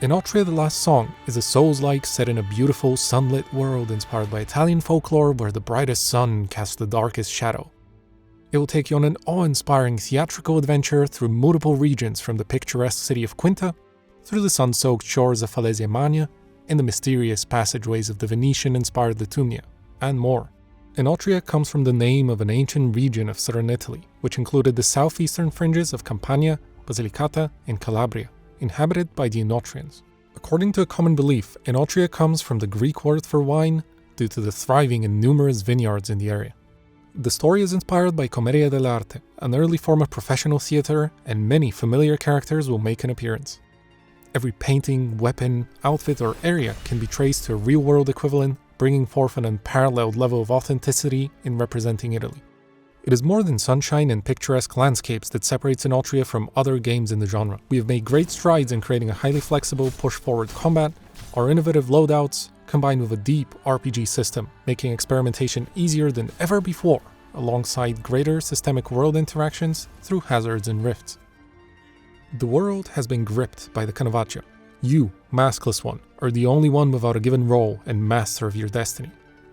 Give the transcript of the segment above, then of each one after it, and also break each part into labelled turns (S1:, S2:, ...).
S1: Enotria: The Last Song is a Soulslike set in a beautiful, sunlit world inspired by Italian folklore where the brightest sun casts the darkest shadow. It will take you on an awe-inspiring theatrical adventure through multiple regions from the picturesque city of Quinta, through the sun-soaked shores of Falesia Magna, and the mysterious passageways of the Venetian-inspired Litumnia, and more. Enotria comes from the name of an ancient region of southern Italy, which included the southeastern fringes of Campania, Basilicata, and Calabria, inhabited by the Enotrians. According to a common belief, Enotria comes from the Greek word for wine due to the thriving and numerous vineyards in the area. The story is inspired by Commedia dell'arte, an early form of professional theater, and many familiar characters will make an appearance. Every painting, weapon, outfit, or area can be traced to a real-world equivalent, bringing forth an unparalleled level of authenticity in representing Italy. It is more than sunshine and picturesque landscapes that separates Enotria from other games in the genre. We have made great strides in creating a highly flexible, push-forward combat, our innovative loadouts, combined with a deep RPG system, making experimentation easier than ever before, alongside greater systemic world interactions through hazards and rifts. The world has been gripped by the Canovaccio. You, maskless one, are the only one without a given role and master of your destiny.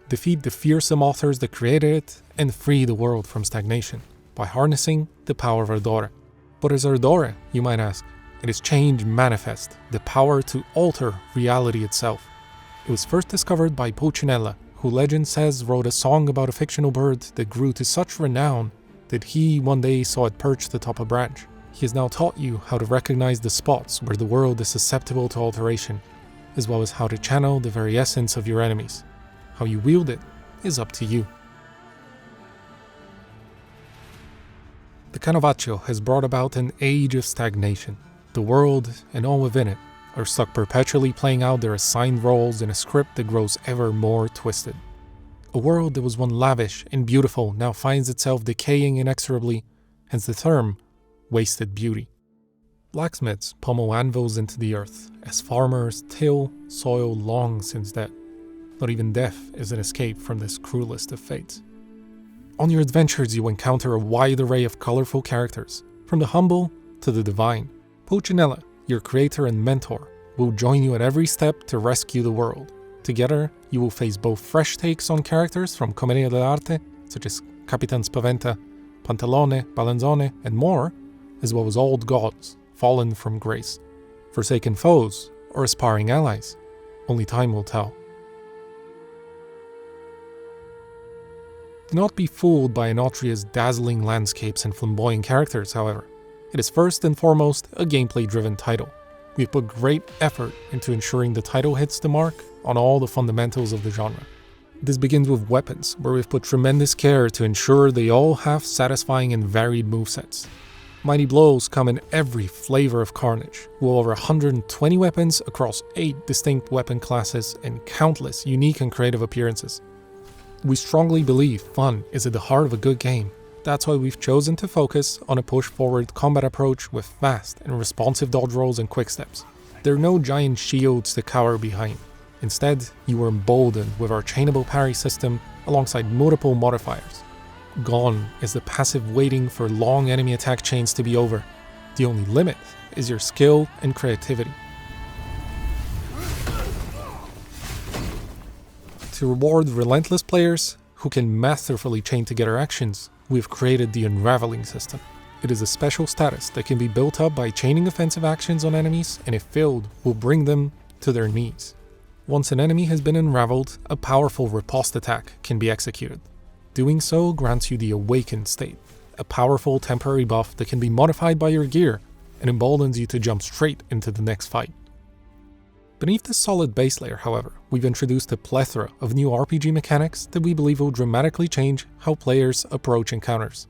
S1: Defeat the fearsome authors that created it, and free the world from stagnation by harnessing the power of Ardore. What is Ardore, you might ask? It is change manifest, the power to alter reality itself. It was first discovered by Pulcinella, who legend says wrote a song about a fictional bird that grew to such renown that he one day saw it perched atop a branch. He has now taught you how to recognize the spots where the world is susceptible to alteration, as well as how to channel the very essence of your enemies. How you wield it is up to you. The Canovaccio has brought about an age of stagnation. The world, and all within it, are stuck perpetually playing out their assigned roles in a script that grows ever more twisted. A world that was once lavish and beautiful now finds itself decaying inexorably, hence the term, wasted beauty. Blacksmiths pummel anvils into the earth, as farmers till soil long since dead. Not even death is an escape from this cruelest of fates. On your adventures you encounter a wide array of colorful characters, from the humble to the divine. Pulcinella, your creator and mentor, will join you at every step to rescue the world. Together, you will face both fresh takes on characters from Commedia dell'arte, such as Capitan Spaventa, Pantalone, Balanzone, and more, as well as old gods, fallen from grace, forsaken foes, or aspiring allies. Only time will tell. Do not be fooled by Enotria's dazzling landscapes and flamboyant characters, however. It is first and foremost a gameplay-driven title. We've put great effort into ensuring the title hits the mark on all the fundamentals of the genre. This begins with weapons, where we've put tremendous care to ensure they all have satisfying and varied movesets. Mighty blows come in every flavor of carnage, with over 120 weapons across 8 distinct weapon classes and countless unique and creative appearances. We strongly believe fun is at the heart of a good game. That's why we've chosen to focus on a push-forward combat approach with fast and responsive dodge rolls and quicksteps. There are no giant shields to cower behind. Instead, you are emboldened with our chainable parry system alongside multiple modifiers. Gone is the passive waiting for long enemy attack chains to be over. The only limit is your skill and creativity. To reward relentless players who can masterfully chain together actions, we've created the Unraveling system. It is a special status that can be built up by chaining offensive actions on enemies, and if failed, will bring them to their knees. Once an enemy has been unraveled, a powerful riposte attack can be executed. Doing so grants you the Awakened state, a powerful temporary buff that can be modified by your gear and emboldens you to jump straight into the next fight. Beneath this solid base layer, however, we've introduced a plethora of new RPG mechanics that we believe will dramatically change how players approach encounters.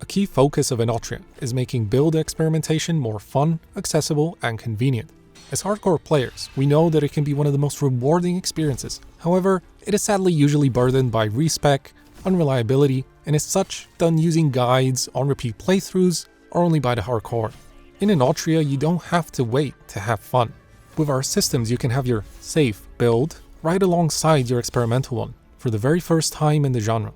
S1: A key focus of Enotria is making build experimentation more fun, accessible, and convenient. As hardcore players, we know that it can be one of the most rewarding experiences. However, it is sadly usually burdened by respec, unreliability, and as such, done using guides, on-repeat playthroughs, or only by the hardcore. In Enotria, you don't have to wait to have fun. With our systems, you can have your safe build right alongside your experimental one for the very first time in the genre.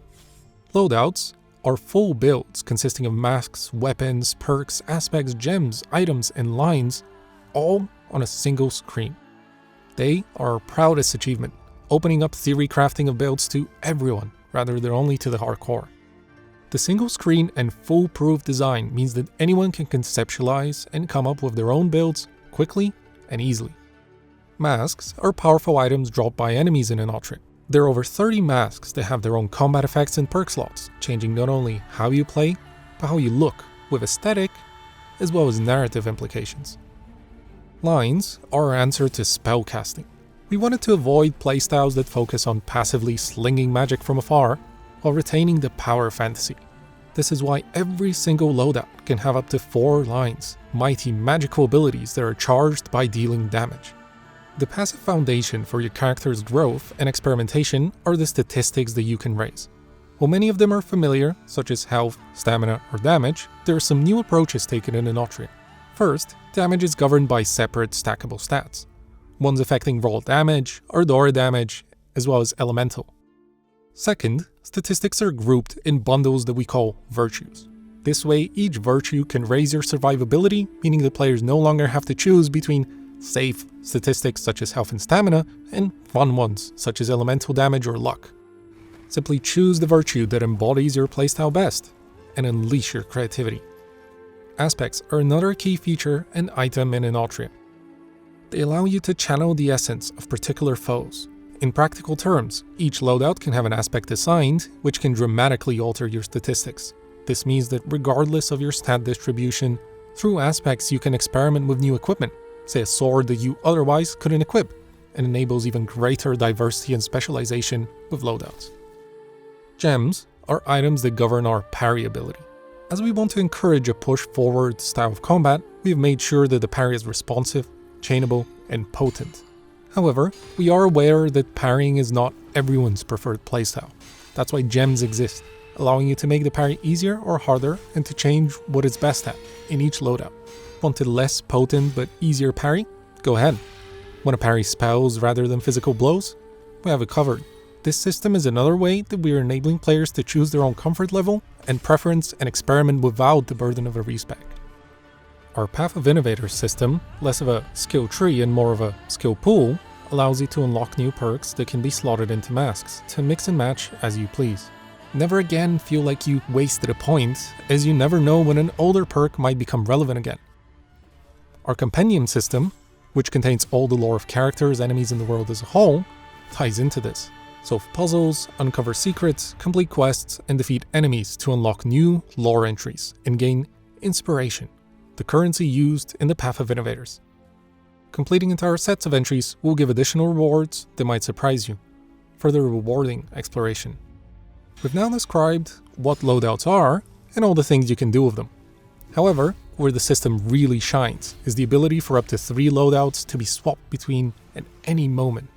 S1: Loadouts are full builds consisting of masks, weapons, perks, aspects, gems, items, and lines, all on a single screen. They are our proudest achievement, opening up theory crafting of builds to everyone rather than only to the hardcore. The single screen and foolproof design means that anyone can conceptualize and come up with their own builds quickly and easily. Masks are powerful items dropped by enemies in Enotria. There are over 30 masks that have their own combat effects and perk slots, changing not only how you play, but how you look, with aesthetic as well as narrative implications. Lines are our answer to spellcasting. We wanted to avoid playstyles that focus on passively slinging magic from afar while retaining the power of fantasy. This is why every single loadout can have up to 4 lines, mighty magical abilities that are charged by dealing damage. The passive foundation for your character's growth and experimentation are the statistics that you can raise. While many of them are familiar, such as health, stamina, or damage, there are some new approaches taken in Enotria. First, damage is governed by separate stackable stats, ones affecting raw damage, Ardora damage, as well as elemental. Second, statistics are grouped in bundles that we call virtues. This way, each virtue can raise your survivability, meaning the players no longer have to choose between safe statistics such as health and stamina, and fun ones such as elemental damage or luck. Simply choose the virtue that embodies your playstyle best, and unleash your creativity. Aspects are another key feature and item in Enotria. They allow you to channel the essence of particular foes. In practical terms, each loadout can have an aspect assigned, which can dramatically alter your statistics. This means that regardless of your stat distribution, through aspects you can experiment with new equipment, say a sword that you otherwise couldn't equip, and enables even greater diversity and specialization with loadouts. Gems are items that govern our parry ability. As we want to encourage a push-forward style of combat, we have made sure that the parry is responsive, chainable, and potent. However, we are aware that parrying is not everyone's preferred playstyle. That's why gems exist, allowing you to make the parry easier or harder and to change what it's best at in each loadout. Want a less potent but easier parry? Go ahead. Want to parry spells rather than physical blows? We have it covered. This system is another way that we are enabling players to choose their own comfort level and preference and experiment without the burden of a respec. Our Path of Innovators system, less of a skill tree and more of a skill pool, allows you to unlock new perks that can be slotted into masks to mix and match as you please. Never again feel like you wasted a point, as you never know when an older perk might become relevant again. Our Compendium system, which contains all the lore of characters, enemies, and the world as a whole, ties into this. Solve puzzles, uncover secrets, complete quests, and defeat enemies to unlock new lore entries and gain inspiration, the currency used in the Path of Innovators. Completing entire sets of entries will give additional rewards that might surprise you, further rewarding exploration. We've now described what loadouts are and all the things you can do with them. However, where the system really shines is the ability for up to 3 loadouts to be swapped between at any moment.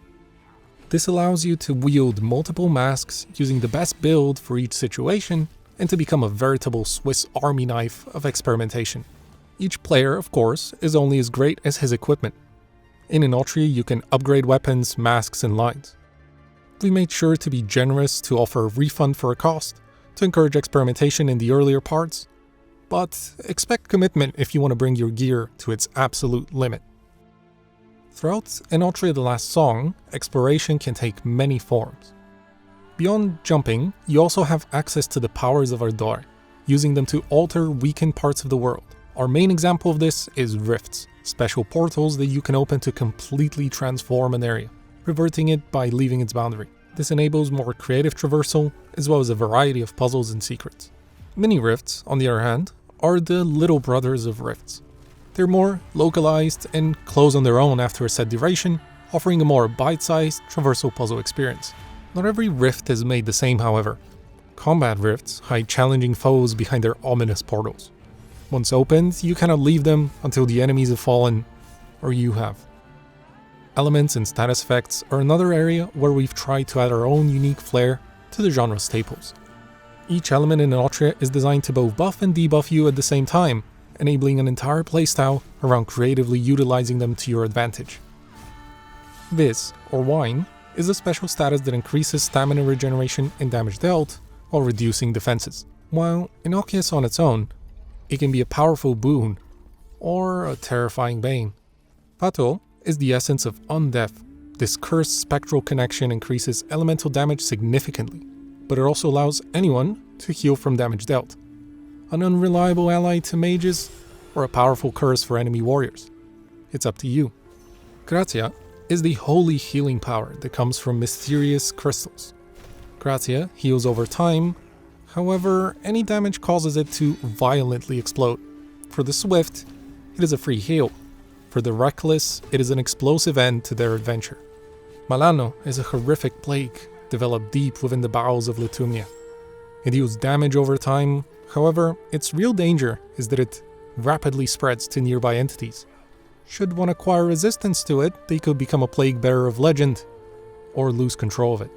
S1: This allows you to wield multiple masks using the best build for each situation and to become a veritable Swiss Army knife of experimentation. Each player, of course, is only as great as his equipment. In Enotria, you can upgrade weapons, masks, and lines. We made sure to be generous to offer a refund for a cost, to encourage experimentation in the earlier parts, but expect commitment if you want to bring your gear to its absolute limit. Throughout Enotria the Last Song, exploration can take many forms. Beyond jumping, you also have access to the powers of Ardora, using them to alter weakened parts of the world. Our main example of this is rifts, special portals that you can open to completely transform an area, reverting it by leaving its boundary. This enables more creative traversal, as well as a variety of puzzles and secrets. Mini rifts, on the other hand, are the little brothers of rifts. They're more localized and close on their own after a set duration, offering a more bite-sized traversal puzzle experience. Not every rift is made the same, however. Combat rifts hide challenging foes behind their ominous portals. Once opened, you cannot leave them until the enemies have fallen, or you have. Elements and status effects are another area where we've tried to add our own unique flair to the genre staples. Each element in Enotria is designed to both buff and debuff you at the same time, enabling an entire playstyle around creatively utilizing them to your advantage. Vis, or Wine, is a special status that increases stamina regeneration and damage dealt while reducing defenses. While innocuous on its own, it can be a powerful boon or a terrifying bane. Fato is the essence of undeath. This cursed spectral connection increases elemental damage significantly, but it also allows anyone to heal from damage dealt. An unreliable ally to mages, or a powerful curse for enemy warriors. It's up to you. Grazia is the holy healing power that comes from mysterious crystals. Grazia heals over time, however, any damage causes it to violently explode. For the swift, it is a free heal. For the reckless, it is an explosive end to their adventure. Malano is a horrific plague developed deep within the bowels of Litumnia. It deals damage over time, however, its real danger is that it rapidly spreads to nearby entities. Should one acquire resistance to it, they could become a plague bearer of legend, or lose control of it.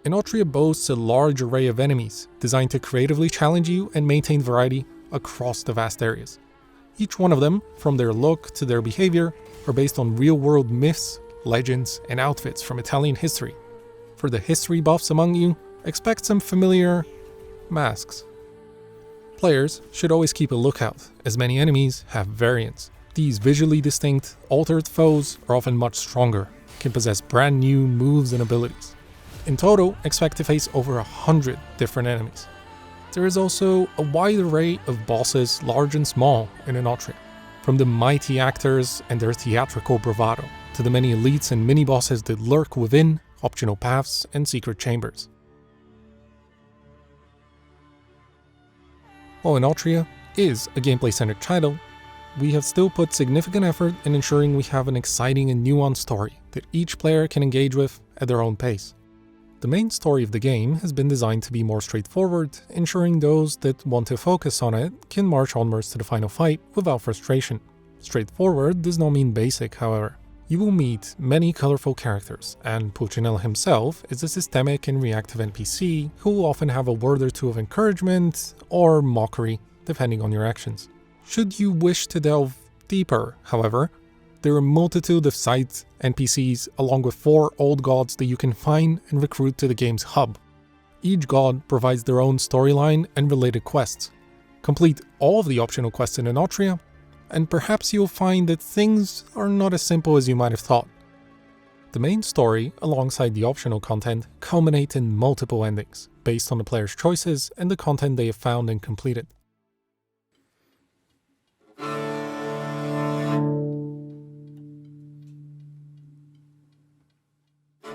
S1: Enotria boasts a large array of enemies, designed to creatively challenge you and maintain variety across the vast areas. Each one of them, from their look to their behavior, are based on real-world myths, legends, and outfits from Italian history. For the history buffs among you, expect some familiar masks. Players should always keep a lookout, as many enemies have variants. These visually distinct, altered foes are often much stronger, can possess brand new moves and abilities. In total, expect to face over 100 different enemies. There is also a wide array of bosses, large and small, in Enotria, from the mighty actors and their theatrical bravado, to the many elites and mini-bosses that lurk within optional paths and secret chambers. While Enotria is a gameplay-centered title, we have still put significant effort in ensuring we have an exciting and nuanced story that each player can engage with at their own pace. The main story of the game has been designed to be more straightforward, ensuring those that want to focus on it can march onwards to the final fight without frustration. Straightforward does not mean basic, however. You will meet many colorful characters, and Pulcinella himself is a systemic and reactive NPC who will often have a word or two of encouragement or mockery, depending on your actions. Should you wish to delve deeper, however, there are a multitude of side NPCs along with 4 old gods that you can find and recruit to the game's hub. Each god provides their own storyline and related quests. Complete all of the optional quests in Enotria, and perhaps you'll find that things are not as simple as you might have thought. The main story, alongside the optional content, culminate in multiple endings, based on the player's choices and the content they have found and completed.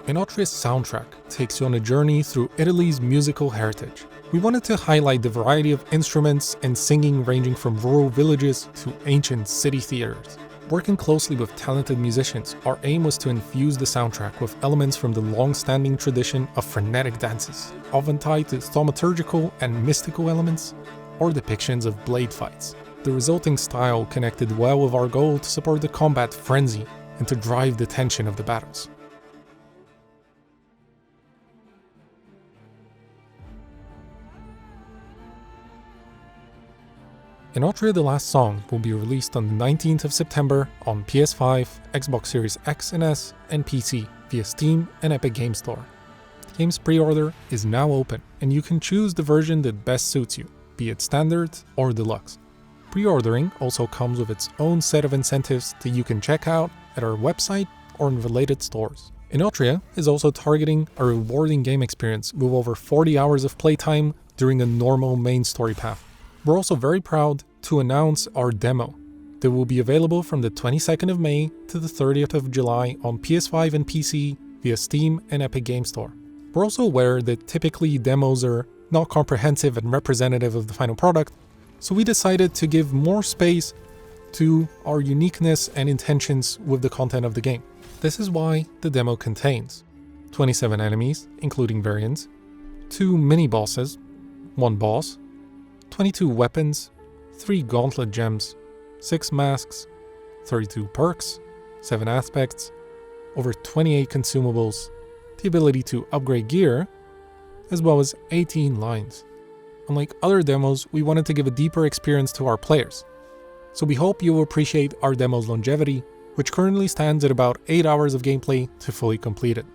S1: Enotria's soundtrack takes you on a journey through Italy's musical heritage. We wanted to highlight the variety of instruments and singing ranging from rural villages to ancient city theaters. Working closely with talented musicians, our aim was to infuse the soundtrack with elements from the long-standing tradition of frenetic dances, often tied to thaumaturgical and mystical elements, or depictions of blade fights. The resulting style connected well with our goal to support the combat frenzy and to drive the tension of the battles. Enotria The Last Song will be released on the 19th of September on PS5, Xbox Series X and S, and PC via Steam and Epic Games Store. The game's pre-order is now open, and you can choose the version that best suits you, be it standard or deluxe. Pre-ordering also comes with its own set of incentives that you can check out at our website or in related stores. Enotria is also targeting a rewarding game experience with over 40 hours of playtime during a normal main story path. We're also very proud to announce our demo that will be available from the 22nd of May to the 30th of July on PS5 and PC via Steam and Epic Games Store. We're also aware that typically demos are not comprehensive and representative of the final product, so we decided to give more space to our uniqueness and intentions with the content of the game. This is why the demo contains 27 enemies, including variants, 2 mini-bosses, 1 boss, 22 weapons, 3 gauntlet gems, 6 masks, 32 perks, 7 aspects, over 28 consumables, the ability to upgrade gear, as well as 18 lines. Unlike other demos, we wanted to give a deeper experience to our players. So we hope you will appreciate our demo's longevity, which currently stands at about 8 hours of gameplay to fully complete it.